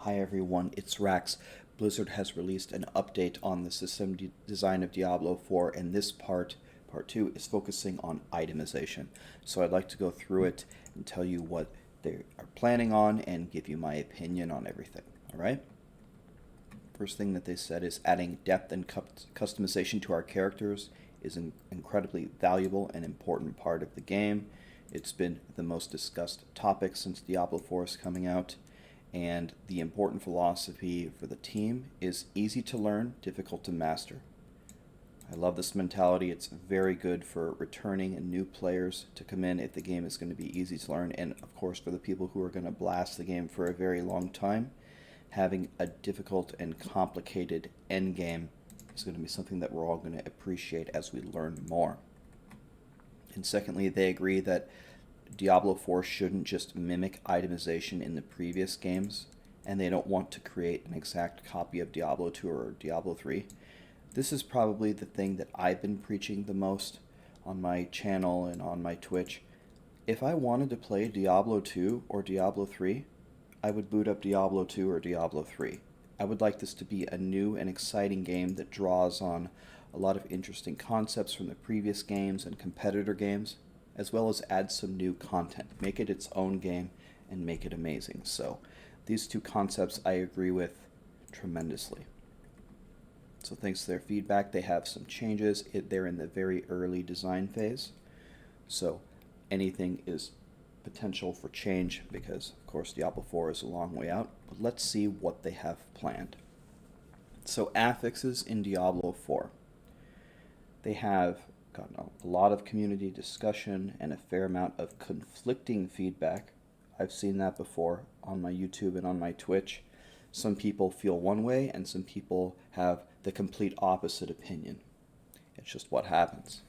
Hi everyone, it's Rax. Blizzard has released an update on the system design of Diablo 4, and this part 2, is focusing on itemization. So I'd like to go through it and tell you what they are planning on and give you my opinion on everything. Alright? First thing that they said is adding depth and customization to our characters is an incredibly valuable and important part of the game. It's been the most discussed topic since Diablo 4 is coming out, and the important philosophy for the team is easy to learn, difficult to master. I love this mentality. It's very good for returning and new players to come in if the game is going to be easy to learn, and of course for the people who are going to blast the game for a very long time, having a difficult and complicated end game is going to be something that we're all going to appreciate as we learn more. And secondly, they agree that Diablo 4 shouldn't just mimic itemization in the previous games, and they don't want to create an exact copy of Diablo 2 or Diablo 3. This is probably the thing that I've been preaching the most on my channel and on my Twitch. If I wanted to play Diablo 2 or Diablo 3, I would boot up Diablo 2 or Diablo 3. I would like this to be a new and exciting game that draws on a lot of interesting concepts from the previous games and competitor games, as well as add some new content. Make it its own game and make it amazing. So these two concepts I agree with tremendously. So thanks to their feedback, they have some changes. They're in the very early design phase. So anything is potential for change because, of course, Diablo 4 is a long way out. But let's see what they have planned. So affixes in Diablo 4. They have gotten a lot of community discussion and a fair amount of conflicting feedback. I've seen that before on my YouTube and on my Twitch. Some people feel one way and some people have the complete opposite opinion. It's just what happens.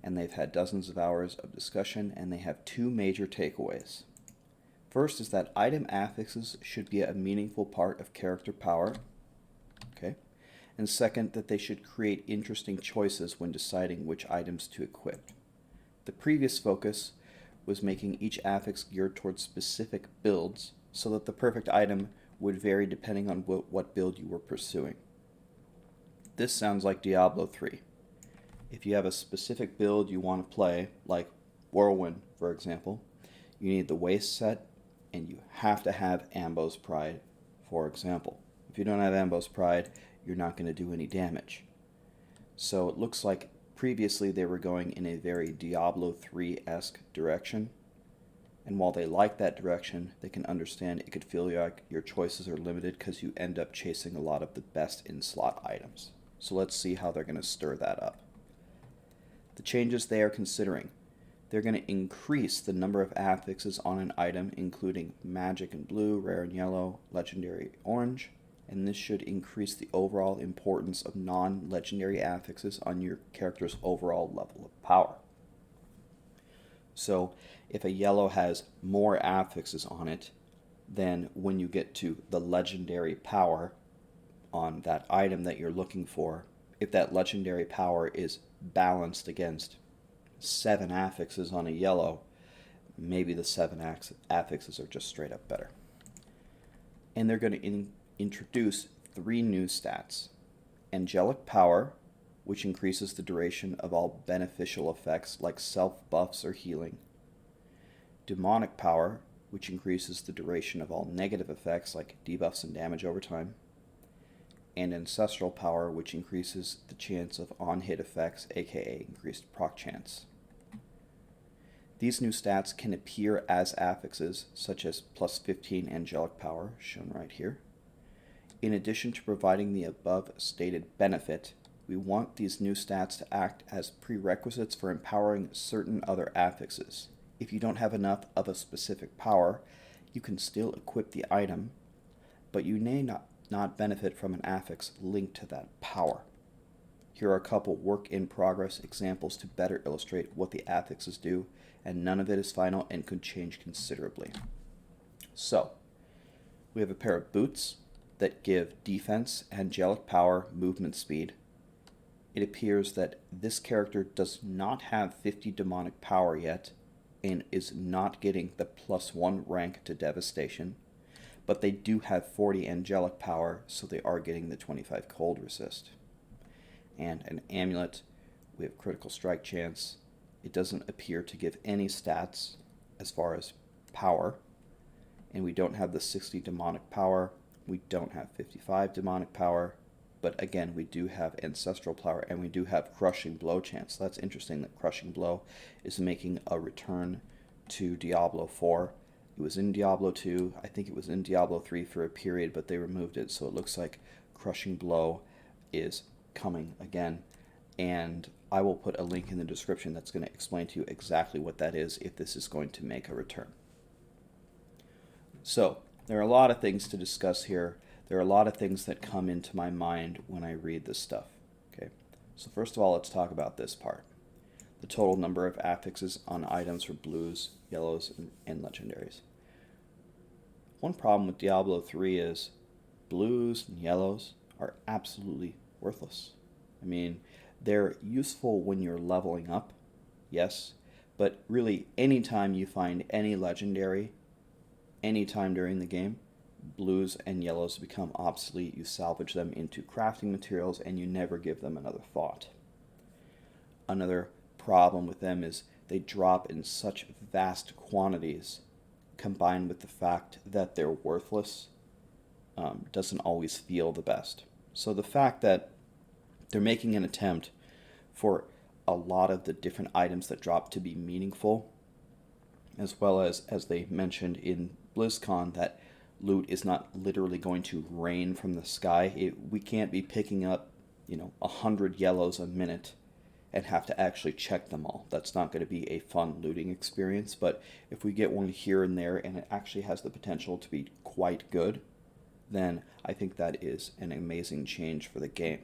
And they've had dozens of hours of discussion, and they have two major takeaways. First is that item affixes should be a meaningful part of character power. Okay. And second, that they should create interesting choices when deciding which items to equip. The previous focus was making each affix geared towards specific builds so that the perfect item would vary depending on what build you were pursuing. This sounds like Diablo 3. If you have a specific build you want to play, like Whirlwind, for example, you need the waist set, and you have to have Ambo's Pride, for example. If you don't have Ambo's Pride, you're not going to do any damage. So it looks like previously they were going in a very Diablo 3-esque direction, and while they like that direction, they can understand it could feel like your choices are limited because you end up chasing a lot of the best in-slot items. So let's see how they're going to stir that up. The changes they are considering. They're going to increase the number of affixes on an item, including magic and blue, rare and yellow, legendary orange, and this should increase the overall importance of non-legendary affixes on your character's overall level of power. So if a yellow has more affixes on it, then when you get to the legendary power on that item that you're looking for, if that legendary power is balanced against 7 affixes on a yellow, maybe the 7 affixes are just straight up better. And they're going to introduce 3 new stats. Angelic Power, which increases the duration of all beneficial effects like self-buffs or healing. Demonic Power, which increases the duration of all negative effects like debuffs and damage over time. And Ancestral Power, which increases the chance of on-hit effects, aka increased proc chance. These new stats can appear as affixes, such as plus 15 Angelic Power, shown right here. In addition to providing the above stated benefit, we want these new stats to act as prerequisites for empowering certain other affixes. If you don't have enough of a specific power, you can still equip the item, but you may not benefit from an affix linked to that power. Here are a couple work-in-progress examples to better illustrate what the affixes do, and none of it is final and could change considerably. So, we have a pair of boots that give defense, angelic power, movement speed. It appears that this character does not have 50 demonic power yet, and is not getting the +1 rank to devastation, but they do have 40 angelic power, so they are getting the 25 cold resist. And an amulet, we have critical strike chance. It doesn't appear to give any stats as far as power, and we don't have the 60 demonic power. We don't have 55 demonic power, but again, we do have ancestral power, and we do have crushing blow chance. So that's interesting that crushing blow is making a return to Diablo 4. It was in Diablo 2, I think it was in Diablo 3 for a period, but they removed it, so it looks like crushing blow is coming again. And I will put a link in the description that's going to explain to you exactly what that is if this is going to make a return. So, there are a lot of things to discuss here. There are a lot of things that come into my mind when I read this stuff. Okay, so first of all, let's talk about this part. The total number of affixes on items for blues, yellows, and legendaries. One problem with Diablo 3 is blues and yellows are absolutely worthless. I mean, they're useful when you're leveling up, yes, but really anytime you find any legendary, anytime during the game, blues and yellows become obsolete. You salvage them into crafting materials and you never give them another thought. Another problem with them is they drop in such vast quantities, combined with the fact that they're worthless, doesn't always feel the best. So the fact that they're making an attempt for a lot of the different items that drop to be meaningful, as well as they mentioned in BlizzCon, that loot is not literally going to rain from the sky. We can't be picking up, 100 yellows a minute and have to actually check them all. That's not going to be a fun looting experience, but if we get one here and there and it actually has the potential to be quite good, then I think that is an amazing change for the game.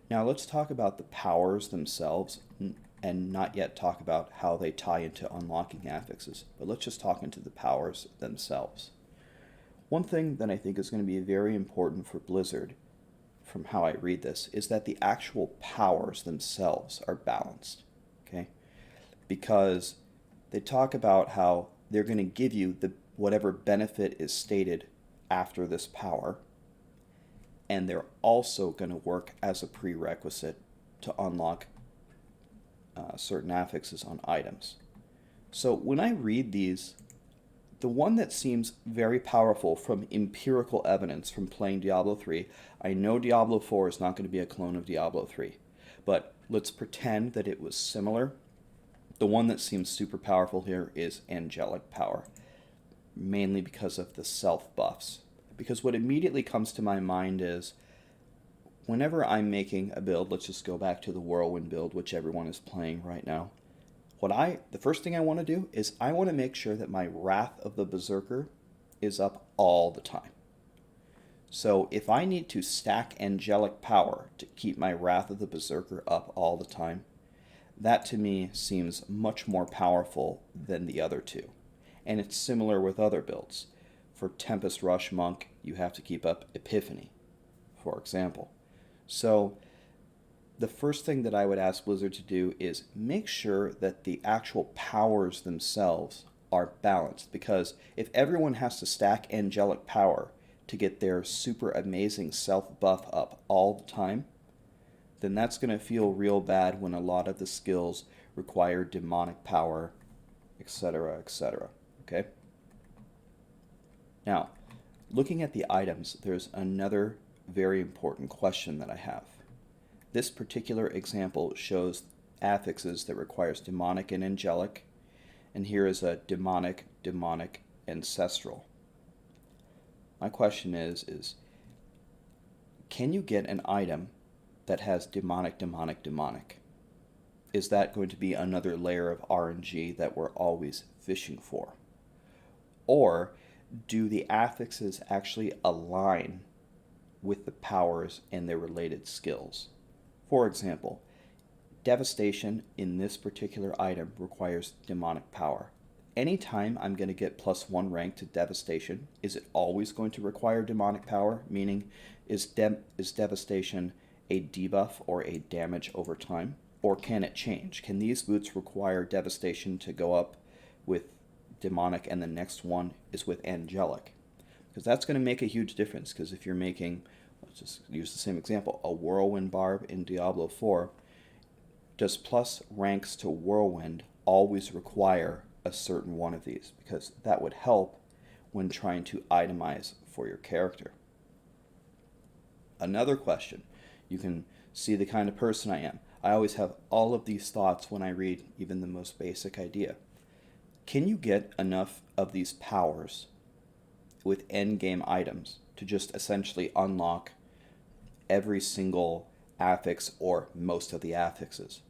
Now let's talk about the powers themselves and not yet talk about how they tie into unlocking affixes, but let's just talk into the powers themselves. One thing that I think is going to be very important for Blizzard, from how I read this, is that the actual powers themselves are balanced, okay? Because they talk about how they're going to give you whatever benefit is stated after this power, and they're also going to work as a prerequisite to unlock certain affixes on items. So when I read these, the one that seems very powerful from empirical evidence from playing Diablo 3, I know Diablo 4 is not going to be a clone of Diablo 3, but let's pretend that it was similar. The one that seems super powerful here is angelic power, mainly because of the self buffs. Because what immediately comes to my mind is, whenever I'm making a build, let's just go back to the Whirlwind build, which everyone is playing right now. The first thing I want to do is I want to make sure that my Wrath of the Berserker is up all the time. So if I need to stack angelic power to keep my Wrath of the Berserker up all the time, that to me seems much more powerful than the other two. And it's similar with other builds. For Tempest Rush Monk, you have to keep up Epiphany, for example. So the first thing that I would ask Blizzard to do is make sure that the actual powers themselves are balanced, because if everyone has to stack angelic power to get their super amazing self buff up all the time, then that's going to feel real bad when a lot of the skills require demonic power, etc., etc. Okay? Now, looking at the items, there's another very important question that I have. This particular example shows affixes that requires demonic and angelic, and here is a demonic, ancestral. My question is can you get an item that has demonic? Is that going to be another layer of RNG that we're always fishing for? Or do the affixes actually align with the powers and their related skills? For example, Devastation in this particular item requires demonic power. Anytime I'm going to get +1 rank to Devastation, is it always going to require demonic power? Meaning, is Devastation a debuff or a damage over time? Or can it change? Can these boots require Devastation to go up with demonic and the next one is with angelic? Because that's going to make a huge difference, because if you're making, let's just use the same example, a Whirlwind Barb in Diablo 4, does plus ranks to Whirlwind always require a certain one of these? Because that would help when trying to itemize for your character. Another question, you can see the kind of person I am. I always have all of these thoughts when I read even the most basic idea. Can you get enough of these powers with endgame items to just essentially unlock every single affix or most of the affixes?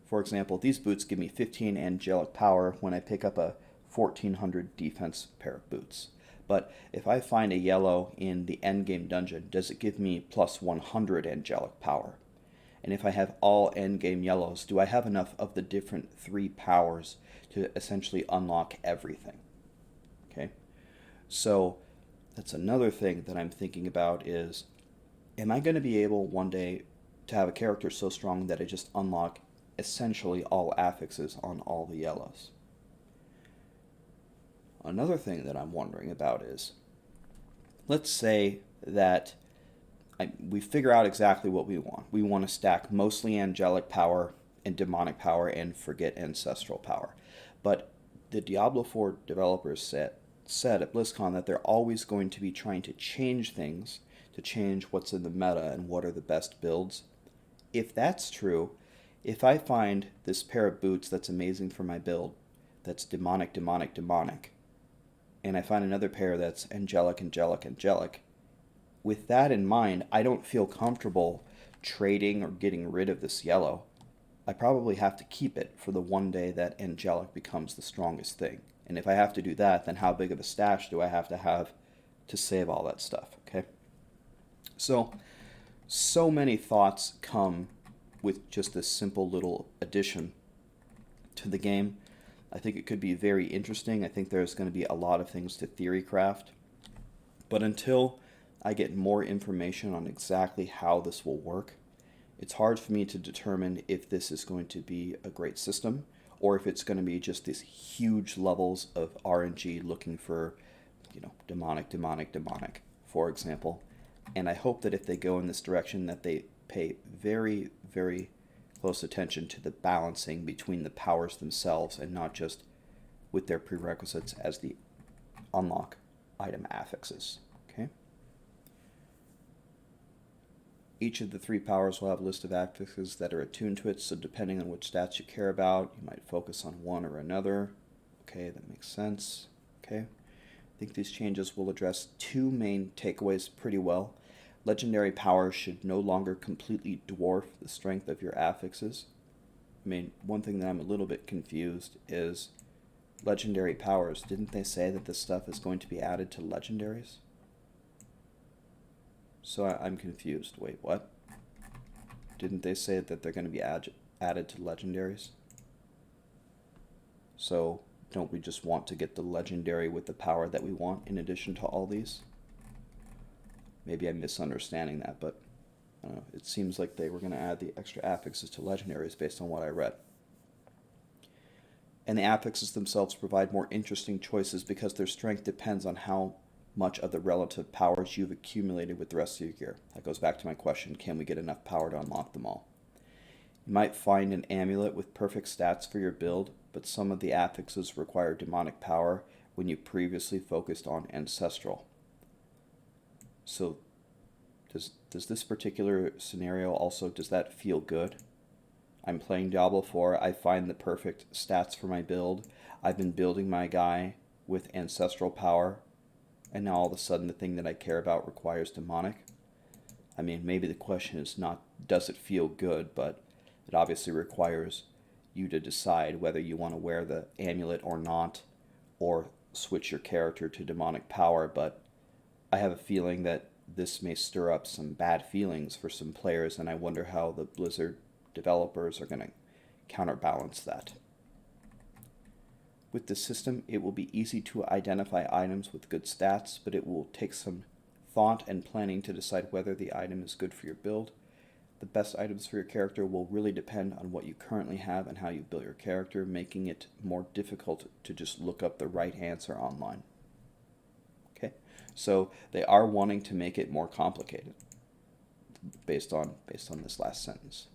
For example, these boots give me 15 angelic power when I pick up a 1400 defense pair of boots. But if I find a yellow in the endgame dungeon, does it give me plus 100 angelic power? And if I have all endgame yellows, do I have enough of the different 3 powers to essentially unlock everything? Okay, so that's another thing that I'm thinking about is, am I going to be able one day to have a character so strong that I just unlock essentially all affixes on all the yellows? Another thing that I'm wondering about is, let's say that we figure out exactly what we want. We want to stack mostly angelic power and demonic power and forget ancestral power. But the Diablo 4 developers said at BlizzCon that they're always going to be trying to change things, to change what's in the meta and what are the best builds. If that's true, if I find this pair of boots that's amazing for my build, that's demonic, demonic, demonic, and I find another pair that's angelic, angelic, angelic, with that in mind, I don't feel comfortable trading or getting rid of this yellow. I probably have to keep it for the one day that angelic becomes the strongest thing. And if I have to do that, then how big of a stash do I have to save all that stuff, okay? So many thoughts come with just this simple little addition to the game. I think it could be very interesting. I think there's going to be a lot of things to theory craft. But until I get more information on exactly how this will work, it's hard for me to determine if this is going to be a great system or if it's going to be just these huge levels of RNG looking for, demonic, demonic, demonic, for example. And I hope that if they go in this direction that they pay very, very close attention to the balancing between the powers themselves and not just with their prerequisites as the unlock item affixes. Okay. Each of the 3 powers will have a list of affixes that are attuned to it, so depending on which stats you care about, you might focus on one or another. Okay, that makes sense. Okay. I think these changes will address 2 main takeaways pretty well. Legendary powers should no longer completely dwarf the strength of your affixes. I mean, one thing that I'm a little bit confused is legendary powers. Didn't they say that this stuff is going to be added to legendaries? So I'm confused. Wait, what? Didn't they say that they're going to be added to legendaries? So don't we just want to get the legendary with the power that we want in addition to all these? Maybe I'm misunderstanding that, but I don't know. It seems like they were going to add the extra affixes to legendaries based on what I read. And the affixes themselves provide more interesting choices because their strength depends on how much of the relative powers you've accumulated with the rest of your gear. That goes back to my question, can we get enough power to unlock them all? You might find an amulet with perfect stats for your build, but some of the affixes require demonic power when you previously focused on ancestral. So does this particular scenario also, does that feel good? I'm playing Diablo 4, I find the perfect stats for my build, I've been building my guy with ancestral power, and now all of a sudden the thing that I care about requires demonic? I mean, maybe the question is not, does it feel good, but it obviously requires you to decide whether you want to wear the amulet or not, or switch your character to demonic power, but I have a feeling that this may stir up some bad feelings for some players, and I wonder how the Blizzard developers are going to counterbalance that. With this system, it will be easy to identify items with good stats, but it will take some thought and planning to decide whether the item is good for your build. The best items for your character will really depend on what you currently have and how you build your character, making it more difficult to just look up the right answer online. Okay, So they are wanting to make it more complicated based on this last sentence.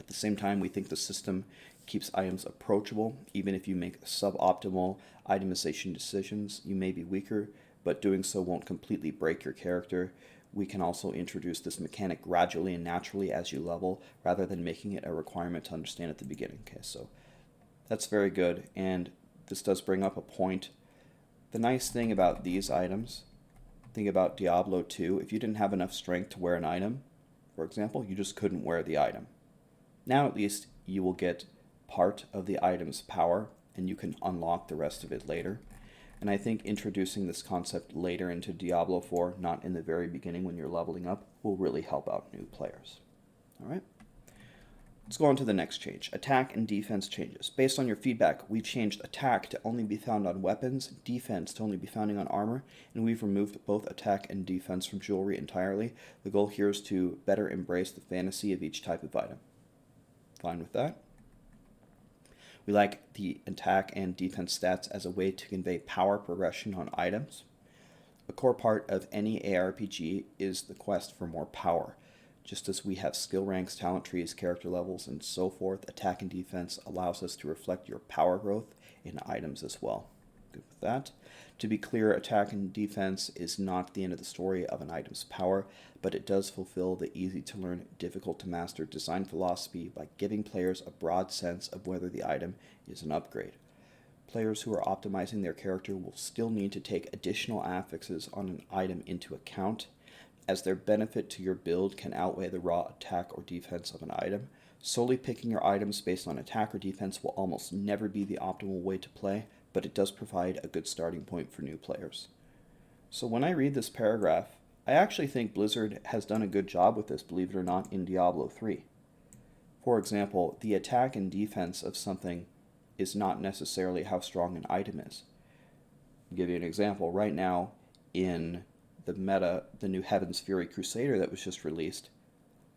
At the same time, we think the system keeps items approachable. Even if you make suboptimal itemization decisions, you may be weaker, but doing so won't completely break your character. We can also introduce this mechanic gradually and naturally as you level, rather than making it a requirement to understand at the beginning. Okay, so that's very good, and this does bring up a point. The nice thing about these items, think about Diablo 2, if you didn't have enough strength to wear an item, for example, you just couldn't wear the item. Now at least you will get part of the item's power, and you can unlock the rest of it later. And I think introducing this concept later into Diablo 4, not in the very beginning when you're leveling up, will really help out new players. All right? Let's go on to the next change. Attack and defense changes. Based on your feedback, we've changed attack to only be found on weapons, defense to only be found on armor, and we've removed both attack and defense from jewelry entirely. The goal here is to better embrace the fantasy of each type of item. Fine with that. We like the attack and defense stats as a way to convey power progression on items. A core part of any ARPG is the quest for more power. Just as we have skill ranks, talent trees, character levels, and so forth, attack and defense allows us to reflect your power growth in items as well. Good with that. To be clear, attack and defense is not the end of the story of an item's power, but it does fulfill the easy-to-learn, difficult-to-master design philosophy by giving players a broad sense of whether the item is an upgrade. Players who are optimizing their character will still need to take additional affixes on an item into account, as their benefit to your build can outweigh the raw attack or defense of an item. Solely picking your items based on attack or defense will almost never be the optimal way to play, but it does provide a good starting point for new players. So when I read this paragraph, I actually think Blizzard has done a good job with this, believe it or not, in Diablo 3. For example, the attack and defense of something is not necessarily how strong an item is. I'll give you an example. Right now, in the meta, the new Heaven's Fury Crusader that was just released,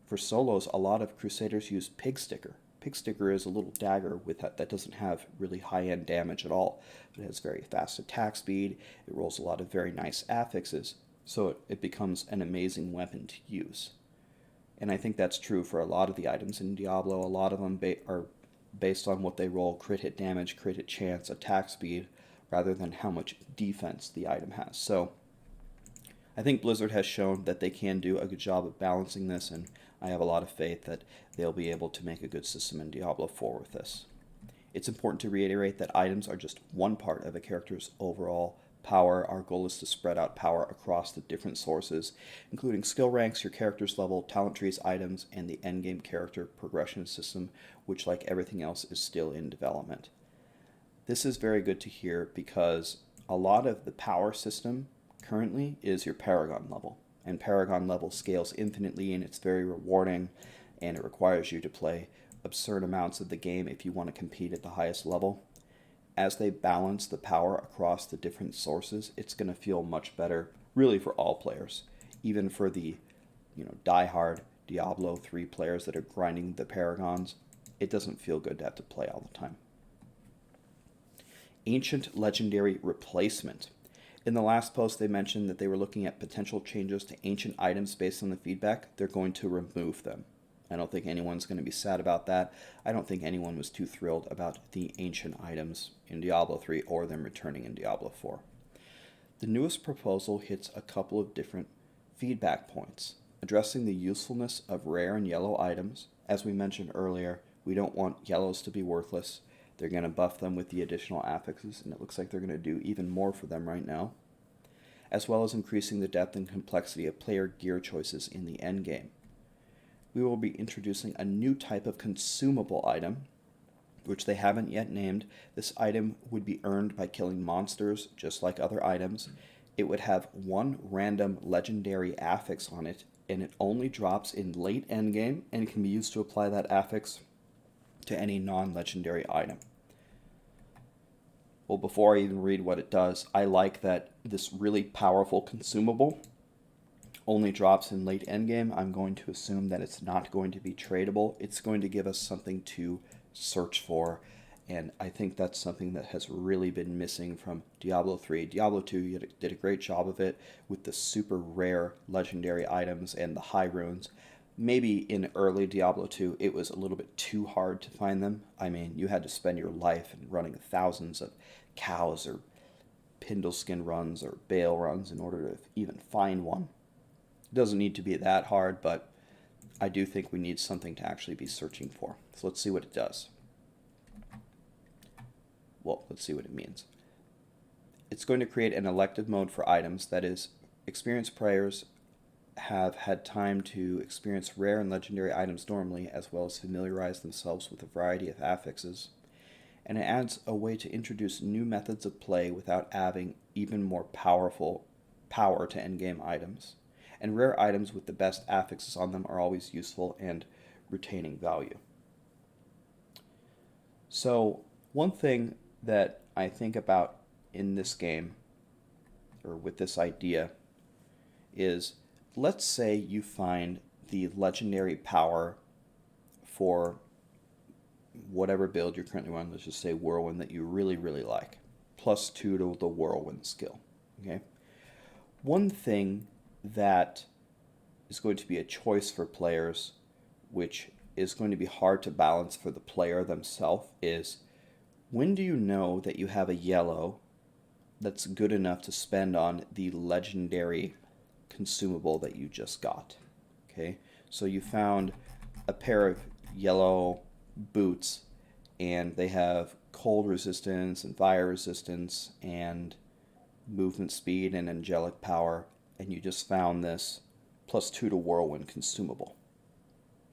for solos, a lot of Crusaders use Pig Sticker. Pig Sticker is a little dagger with that doesn't have really high-end damage at all. It has very fast attack speed, it rolls a lot of very nice affixes, so it becomes an amazing weapon to use. And I think that's true for a lot of the items in Diablo. A lot of them are based on what they roll: crit hit damage, crit hit chance, attack speed, rather than how much defense the item has. So I think Blizzard has shown that they can do a good job of balancing this, and I have a lot of faith that they'll be able to make a good system in Diablo 4 with this. It's important to reiterate that items are just one part of a character's overall power. Our goal is to spread out power across the different sources, including skill ranks, your character's level, talent trees, items, and the endgame character progression system, which, like everything else, is still in development. This is very good to hear because a lot of the power system currently is your Paragon level, and Paragon level scales infinitely, and it's very rewarding, and it requires you to play absurd amounts of the game if you want to compete at the highest level. As they balance the power across the different sources, it's going to feel much better, really, for all players, even for the diehard Diablo 3 players that are grinding the Paragons. It doesn't feel good to have to play all the time. Ancient Legendary Replacement. In the last post, they mentioned that they were looking at potential changes to ancient items based on the feedback. They're going to remove them. I don't think anyone's going to be sad about that. I don't think anyone was too thrilled about the ancient items in Diablo 3 or them returning in Diablo 4. The newest proposal hits a couple of different feedback points, addressing the usefulness of rare and yellow items. As we mentioned earlier, we don't want yellows to be worthless. They're going to buff them with the additional affixes, and it looks like they're going to do even more for them right now, as well as increasing the depth and complexity of player gear choices in the endgame. We will be introducing a new type of consumable item, which they haven't yet named. This item would be earned by killing monsters, just like other items. It would have one random legendary affix on it, and it only drops in late endgame, and can be used to apply that affix to any non-legendary item. Well, before I even read what it does, I like that this really powerful consumable only drops in late endgame. I'm going to assume that it's not going to be tradable. It's going to give us something to search for and I think that's something that has really been missing from Diablo 3. Diablo 2 you did a great job of it with the super rare legendary items and the high runes. Maybe in early Diablo 2 it was a little bit too hard to find them. I mean, you had to spend your life in running thousands of cows or Pindleskin runs or Bale runs in order to even find one. It doesn't need to be that hard, but I do think we need something to actually be searching for. So let's see what it does. Well, let's see what it means. It's going to create an elective mode for items, that is, experienced players have had time to experience rare and legendary items normally, as well as familiarize themselves with a variety of affixes. And it adds a way to introduce new methods of play without adding even more power to endgame items. And rare items with the best affixes on them are always useful and retaining value. So, one thing that I think about in this game, or with this idea, is let's say you find the legendary power for whatever build you're currently running, let's just say Whirlwind, that you really, really like. +2 to the Whirlwind skill. Okay? One thing that is going to be a choice for players, which is going to be hard to balance for the player themselves, is when do you know that you have a yellow that's good enough to spend on the legendary consumable that you just got? Okay, so you found a pair of yellow boots and they have cold resistance and fire resistance and movement speed and angelic power, and you just found this +2 to Whirlwind consumable.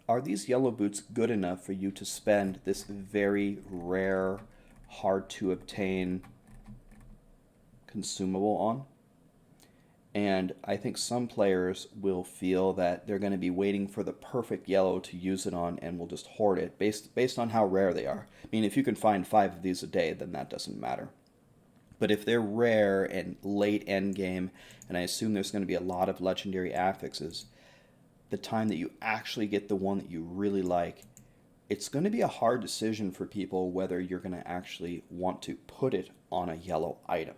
Are these yellow boots good enough for you to spend this very rare, hard to obtain consumable on? And I think some players will feel that they're going to be waiting for the perfect yellow to use it on and will just hoard it based on how rare they are. I mean, if you can find 5 of these a day, then that doesn't matter. But if they're rare and late end game, and I assume there's going to be a lot of legendary affixes, the time that you actually get the one that you really like, it's going to be a hard decision for people whether you're going to actually want to put it on a yellow item.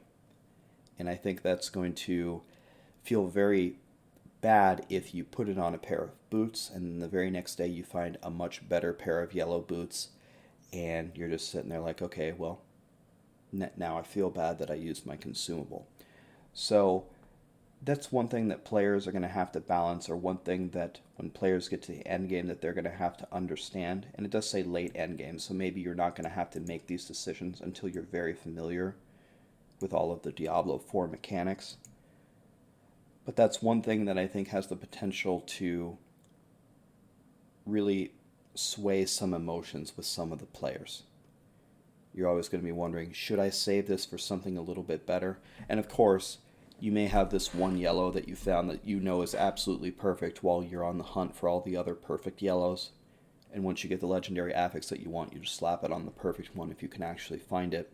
And I think that's going to feel very bad if you put it on a pair of boots and then the very next day you find a much better pair of yellow boots and you're just sitting there like, okay, well, now I feel bad that I used my consumable. So that's one thing that players are going to have to balance, or one thing that when players get to the end game that they're going to have to understand. And it does say late end game, so maybe you're not going to have to make these decisions until you're very familiar with all of the Diablo 4 mechanics. But that's one thing that I think has the potential to really sway some emotions with some of the players. You're always going to be wondering, should I save this for something a little bit better? And of course, you may have this one yellow that you found that you know is absolutely perfect while you're on the hunt for all the other perfect yellows. And once you get the legendary affix that you want, you just slap it on the perfect one if you can actually find it.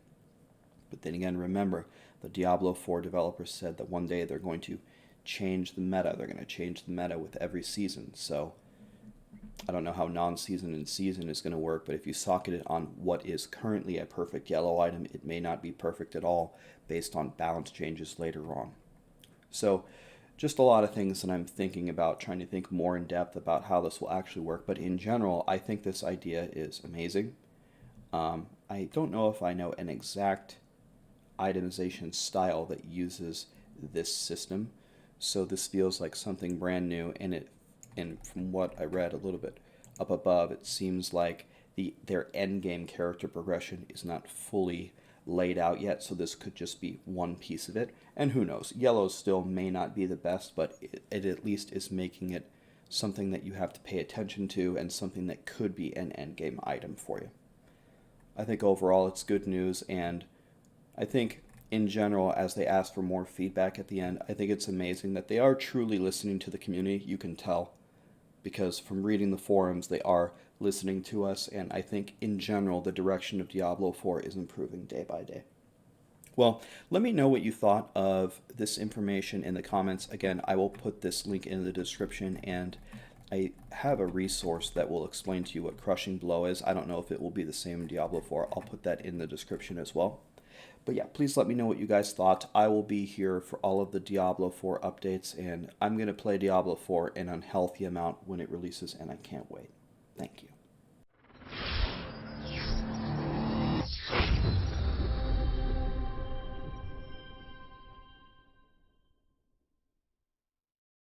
But then again, remember, the Diablo 4 developers said that one day they're going to change the meta. They're going to change the meta with every season. So I don't know how non-season and season is going to work, but if you socket it on what is currently a perfect yellow item, it may not be perfect at all based on balance changes later on. So just a lot of things that I'm thinking about, trying to think more in depth about how this will actually work. But in general, I think this idea is amazing. I don't know if I know an exact itemization style that uses this system, so this feels like something brand new, and from what I read a little bit up above, it seems like their end game character progression is not fully laid out yet, so this could just be one piece of it. And who knows, yellow still may not be the best, but it at least is making it something that you have to pay attention to and something that could be an end game item for you. I think overall it's good news, and I think in general, as they ask for more feedback at the end, I think it's amazing that they are truly listening to the community. You can tell, because from reading the forums, they are listening to us, and I think in general the direction of Diablo 4 is improving day by day. Well, let me know what you thought of this information in the comments. Again, I will put this link in the description, and I have a resource that will explain to you what Crushing Blow is. I don't know if it will be the same in Diablo 4. I'll put that in the description as well. But yeah, please let me know what you guys thought. I will be here for all of the Diablo 4 updates, and I'm going to play Diablo 4 an unhealthy amount when it releases, and I can't wait. Thank you.